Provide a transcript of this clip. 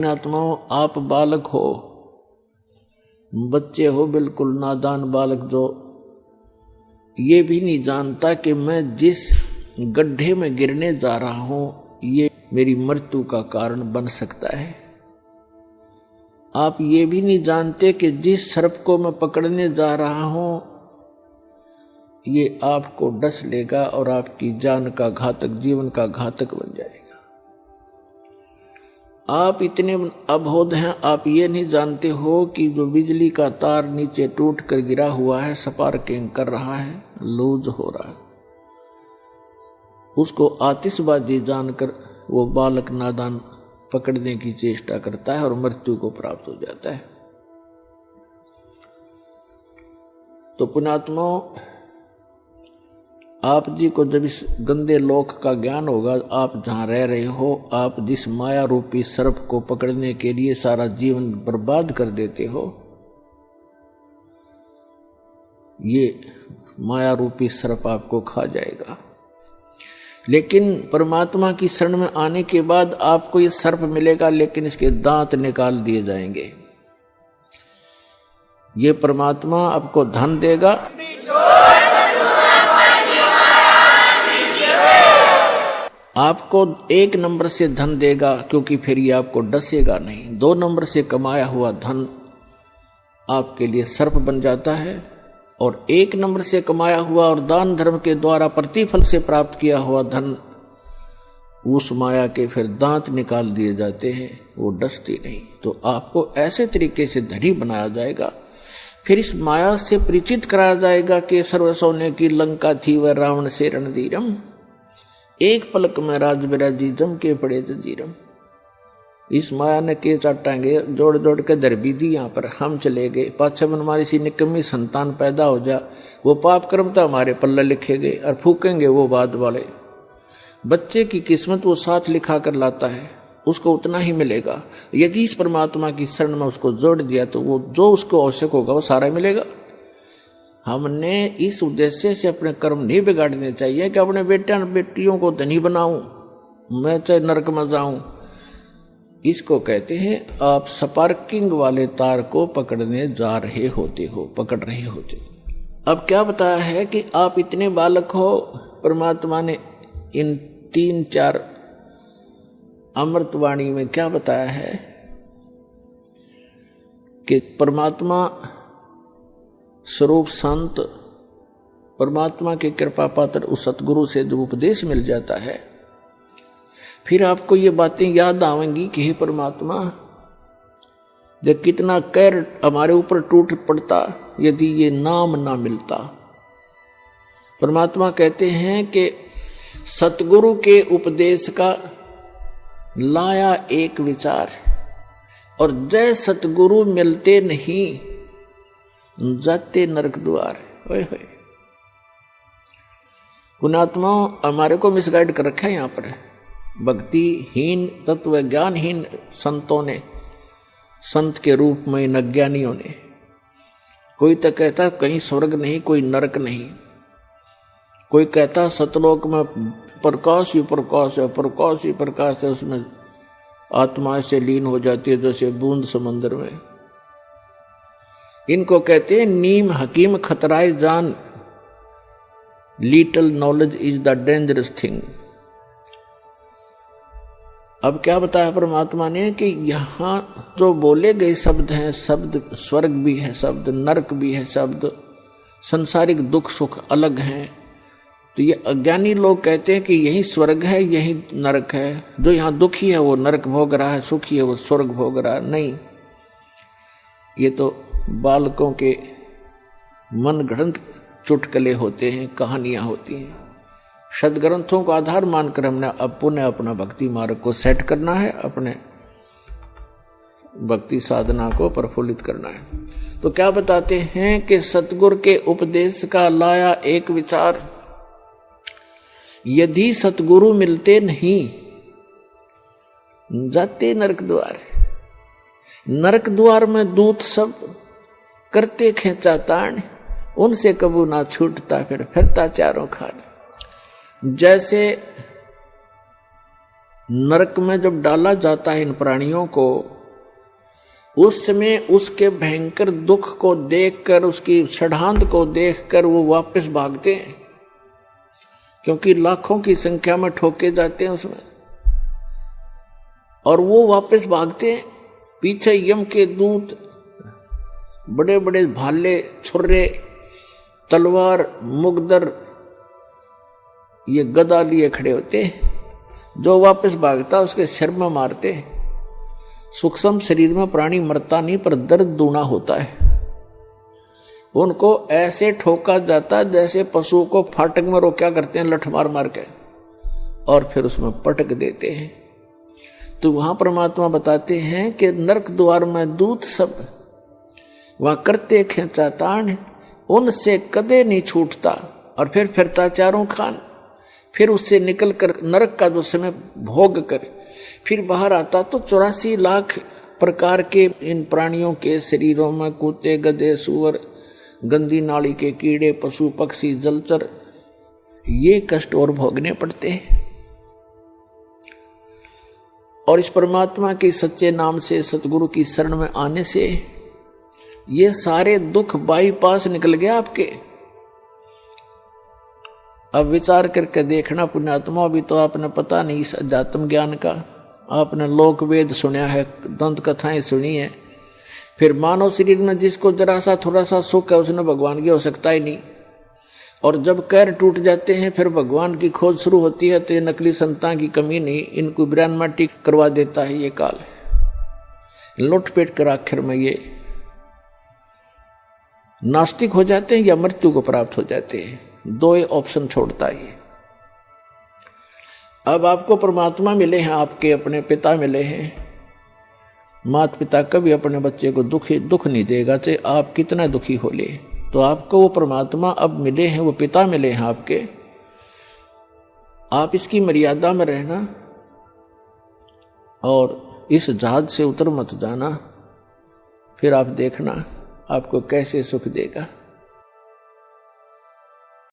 आत्माओं, आप बालक हो, बच्चे हो, बिल्कुल नादान बालक जो ये भी नहीं जानता कि मैं जिस गड्ढे में गिरने जा रहा हूं ये मेरी मृत्यु का कारण बन सकता है। आप ये भी नहीं जानते कि जिस सर्प को मैं पकड़ने जा रहा हूं ये आपको डस लेगा और आपकी जान का घातक, जीवन का घातक बन जाएगा। आप इतने अबोध हैं, आप ये नहीं जानते हो कि जो बिजली का तार नीचे टूट कर गिरा हुआ है, स्पार्किंग कर रहा है, लूज हो रहा है, उसको आतिशबाजी जानकर वो बालक नादान पकड़ने की चेष्टा करता है और मृत्यु को प्राप्त हो जाता है। तो पुण्यात्माओं, आप जी को जब इस गंदे लोक का ज्ञान होगा, आप जहां रह रहे हो, आप जिस माया रूपी सर्प को पकड़ने के लिए सारा जीवन बर्बाद कर देते हो, ये माया रूपी सर्प आपको खा जाएगा। लेकिन परमात्मा की शरण में आने के बाद आपको ये सर्प मिलेगा, लेकिन इसके दांत निकाल दिए जाएंगे। ये परमात्मा आपको धन देगा, आपको 1 नंबर से धन देगा, क्योंकि फिर ये आपको डसेगा नहीं। 2 नंबर से कमाया हुआ धन आपके लिए सर्प बन जाता है, और 1 नंबर से कमाया हुआ और दान धर्म के द्वारा प्रतिफल से प्राप्त किया हुआ धन, उस माया के फिर दांत निकाल दिए जाते हैं, वो डसती नहीं। तो आपको ऐसे तरीके से धनी बनाया जाएगा, फिर इस माया से परिचित कराया जाएगा कि सर्व सोने की लंका थी वह रावण से रणधीरम, एक पलक में राज बिराजी जम के पड़े जंजीरम। इस माया ने के चाटांगे जोड़ जोड़ के धर भी दी, यहाँ पर हम चले गए, पाछे मन हमारी सी निकम्मी संतान पैदा हो जा, वो पाप कर्म तो हमारे पल्ले लिखे गए और फूकेंगे वो बाद वाले। बच्चे की किस्मत वो साथ लिखा कर लाता है, उसको उतना ही मिलेगा। यदि इस परमात्मा की शरण में उसको जोड़ दिया तो वो जो उसको आवश्यक होगा वो सारा मिलेगा। हमने इस उद्देश्य से अपने कर्म नहीं बिगाड़ने चाहिए कि अपने बेटे और बेटियों को धनी बनाऊं, मैं चाहे नरक में जाऊं। इसको कहते हैं आप स्पार्किंग वाले तार को पकड़ने जा रहे होते हो, पकड़ रहे होते हो। अब क्या बताया है कि आप इतने बालक हो, परमात्मा ने इन 3-4 अमृतवाणी में क्या बताया है कि परमात्मा स्वरूप संत, परमात्मा के कृपा पात्र उस सतगुरु से जो उपदेश मिल जाता है, फिर आपको ये बातें याद आवेंगी कि हे परमात्मा, जब कितना कहर हमारे ऊपर टूट पड़ता यदि ये नाम ना मिलता। परमात्मा कहते हैं कि सतगुरु के उपदेश का लाया एक विचार, और जय सतगुरु मिलते नहीं जाते नरक द्वार। ओए होए, पुण्यात्मा हमारे को मिसगाइड कर रखा है यहाँ पर। भक्तिहीन, तत्व ज्ञानहीन संतों ने, संत के रूप में इन अज्ञानियों ने, कोई तो कहता कहीं स्वर्ग नहीं, कोई नरक नहीं, कोई कहता सतलोक में प्रकाश ही प्रकाश है, प्रकाश ही प्रकाश है, उसमें आत्मा से लीन हो जाती है जैसे बूंद समंदर में। इनको कहते हैं नीम हकीम खतराए जान, little knowledge is the dangerous thing. अब क्या बताया परमात्मा ने कि यहां जो बोले गए शब्द हैं, शब्द स्वर्ग भी है, शब्द नरक भी है, शब्द संसारिक दुख सुख अलग हैं। तो ये अज्ञानी लोग कहते हैं कि यही स्वर्ग है, यही नरक है, जो यहाँ दुखी है वो नरक भोग रहा है, सुखी है वो स्वर्ग भोग रहा है। नहीं, ये तो बालकों के मन गढ़ंत चुटकले होते हैं, कहानियां होती हैं। सदग्रंथों को आधार मानकर हमने अब पुनः अपना भक्ति मार्ग को सेट करना है, अपने भक्ति साधना को प्रफुल्लित करना है। तो क्या बताते हैं कि सतगुरु के उपदेश का लाया एक विचार, यदि सतगुरु मिलते नहीं जाते नरक द्वार। नरक द्वार में दूत सब करते खेचा ताण, उनसे कबू ना छूटता फिरता चारों खान। जैसे नरक में जब डाला जाता है इन प्राणियों को, उस समय उसके भयंकर दुख को देखकर, उसकी षड्हांत को देखकर वो वापस भागते हैं, क्योंकि लाखों की संख्या में ठोके जाते हैं उसमें, और वो वापस भागते हैं। पीछे यम के दूत बड़े बड़े भाले, छुर्रे, तलवार, मुगदर, ये गदा लिए खड़े होते हैं। जो वापस भागता उसके सिर में मारते हैं। सूक्ष्म शरीर में प्राणी मरता नहीं, पर दर्द दूना होता है। उनको ऐसे ठोका जाता जैसे पशु को फाटक में रोका करते हैं, लठ मार मार के, और फिर उसमें पटक देते हैं। तो वहां परमात्मा बताते हैं कि नरक द्वार में दूत सब वहां करते खेचातान, उनसे कदे नहीं छूटता, और फिर फिरता चारों खान। फिर उससे निकल कर नरक का जो समय भोग कर फिर बाहर आता तो 84 लाख प्रकार के इन प्राणियों के शरीरों में कुत्ते, गधे, सूअर, गंदी नाली के कीड़े, पशु पक्षी, जलचर, ये कष्ट और भोगने पड़ते हैं। और इस परमात्मा के सच्चे नाम से, सतगुरु की शरण में आने से ये सारे दुख बाईपास निकल गया आपके। अब विचार करके देखना पुण्यात्मा, अभी तो आपने पता नहीं इस अध्यात्म ज्ञान का, आपने लोक वेद सुना है, दंत कथाएं सुनी है, फिर मानव शरीर में जिसको जरा सा थोड़ा सा सुख है उसने भगवान की हो सकता ही नहीं। और जब कैर टूट जाते हैं फिर भगवान की खोज शुरू होती है, तो ये नकली संतान की कमी नहीं, इनको ब्रान माटी करवा देता है ये काल। लुटपेट कर आखिर में ये नास्तिक हो जाते हैं या मृत्यु को प्राप्त हो जाते हैं। दो ही ऑप्शन छोड़ता है। अब आपको परमात्मा मिले हैं, आपके अपने पिता मिले हैं। माता पिता कभी अपने बच्चे को दुख नहीं देगा, चाहे आप कितना दुखी हो ले। तो आपको वो परमात्मा अब मिले हैं, वो पिता मिले हैं आपके। आप इसकी मर्यादा में रहना और इस जहाज से उतर मत जाना, फिर आप देखना आपको कैसे सुख देगा।